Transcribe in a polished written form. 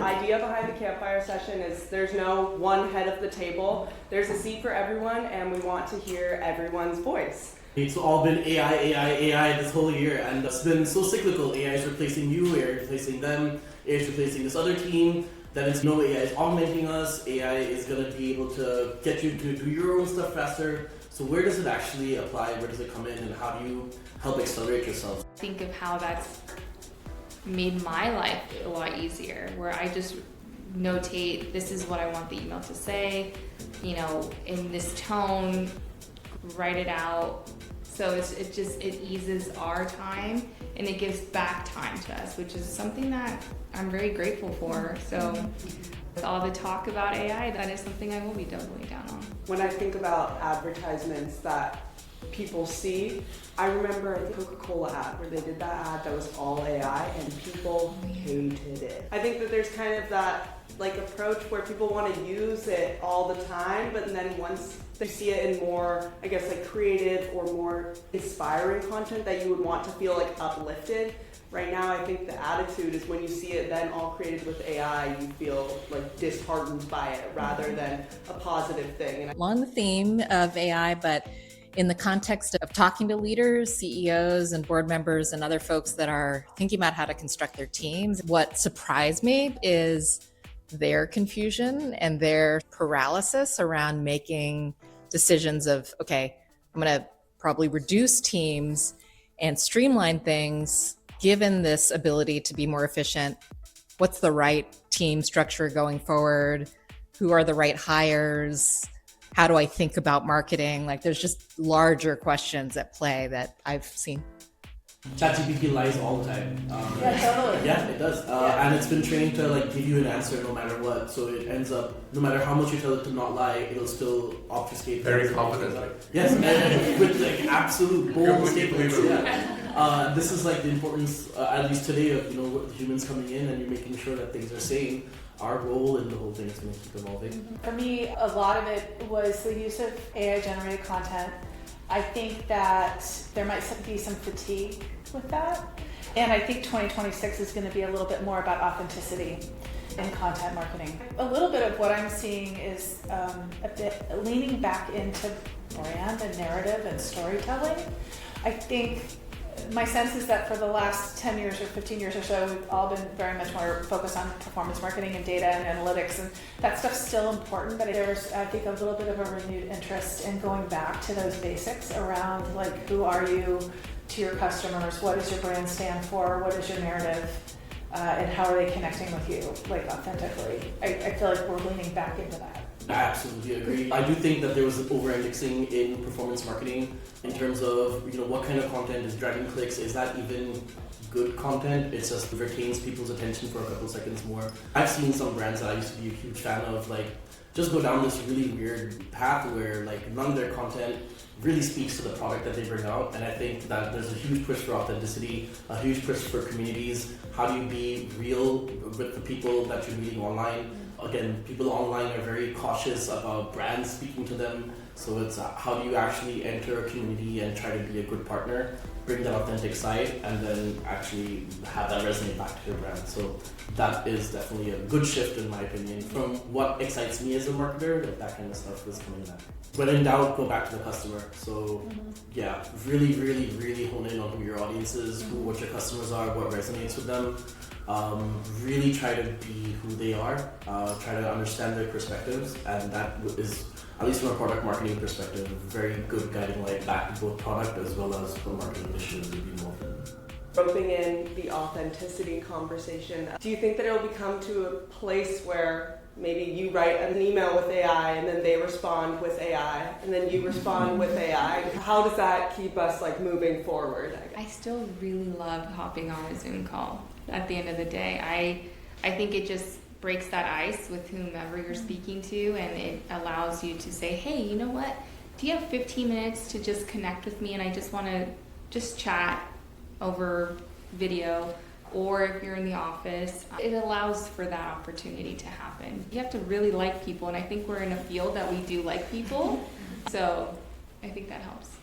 idea behind the Campfire Session is there's no one head of the table. There's a seat for everyone, and we want to hear everyone's voice. It's all been AI this whole year, and it's been so cyclical. AI is replacing you, AI is replacing them, AI is replacing this other team. Then it's no, AI is augmenting us, AI is going to be able to get you to do your own stuff faster. So where does it actually apply? Where does it come in, and how do you help accelerate yourself? Think of how that's made my life a lot easier, where I just notate, this is what I want the email to say, you know, in this tone, write it out. So it eases our time, and it gives back time to us, which is something that I'm very grateful for. So with all the talk about AI, that is something I will be doubling down on. When I think about advertisements that people see, I remember the Coca-Cola ad where they did that ad that was all AI and people hated it. I think that there's kind of that approach where people want to use it all the time, but then once they see it in more, I guess, creative or more inspiring content that you would want to feel uplifted. Right now, I think the attitude is when you see it then all created with AI, you feel disheartened by it rather than a positive thing. And along the theme of AI, but in the context of talking to leaders, CEOs, and board members and other folks that are thinking about how to construct their teams, what surprised me is their confusion and their paralysis around making decisions of, okay, I'm going to probably reduce teams and streamline things given this ability to be more efficient. What's the right team structure going forward? Who are the right hires? How do I think about marketing? There's just larger questions at play that I've seen. ChatGPT lies all the time. Yeah, totally. Yeah, it does. And it's been trained to give you an answer no matter what. So it ends up, no matter how much you tell it to not lie, it'll still obfuscate. Very confident. Yes, and with absolute bold statements. Yeah. This is the importance, at least today, of humans coming in and you're making sure that things are sane. Our role in the whole thing is going to keep evolving. For me, a lot of it was the use of AI-generated content. I think that there might be some fatigue with that. And I think 2026 is going to be a little bit more about authenticity in content marketing. A little bit of what I'm seeing is a bit leaning back into brand and narrative and storytelling. I think my sense is that for the last 10 years or 15 years or so, we've all been very much more focused on performance marketing and data and analytics, and that stuff's still important, but there's, I think, a little bit of a renewed interest in going back to those basics around who are you to your customers, what does your brand stand for, what is your narrative, and how are they connecting with you, authentically. I feel like we're leaning back into that. I absolutely agree. I do think that there was an over-indexing in performance marketing in terms of what kind of content is driving clicks. Is that even good content? It just retains people's attention for a couple seconds more. I've seen some brands that I used to be a huge fan of just go down this really weird path where none of their content really speaks to the product that they bring out. And I think that there's a huge push for authenticity, a huge push for communities. How do you be real with the people that you're meeting online? Again, people online are very cautious about brands speaking to them. So it's how do you actually enter a community and try to be a good partner, bring that authentic side, and then actually have that resonate back to your brand. So that is definitely a good shift in my opinion from what excites me as a marketer. That kind of stuff is coming back. When in doubt, go back to the customer. So yeah, really, really, really hone in on who your audience is, what your customers are, what resonates with them. Really try to be who they are, try to understand their perspectives, and that is, at least from a product marketing perspective, a very good guiding light back to both product as well as the marketing initiatives we've been involved in. Roping in the authenticity conversation, do you think that it will become to a place where maybe you write an email with AI and then they respond with AI and then you respond with AI? How does that keep us moving forward? I still really love hopping on a Zoom call at the end of the day. I think it just breaks that ice with whomever you're speaking to, and it allows you to say, hey, you know what? Do you have 15 minutes to just connect with me and I just want to just chat over video? Or if you're in the office, it allows for that opportunity to happen. You have to really like people, and I think we're in a field that we do like people, so I think that helps.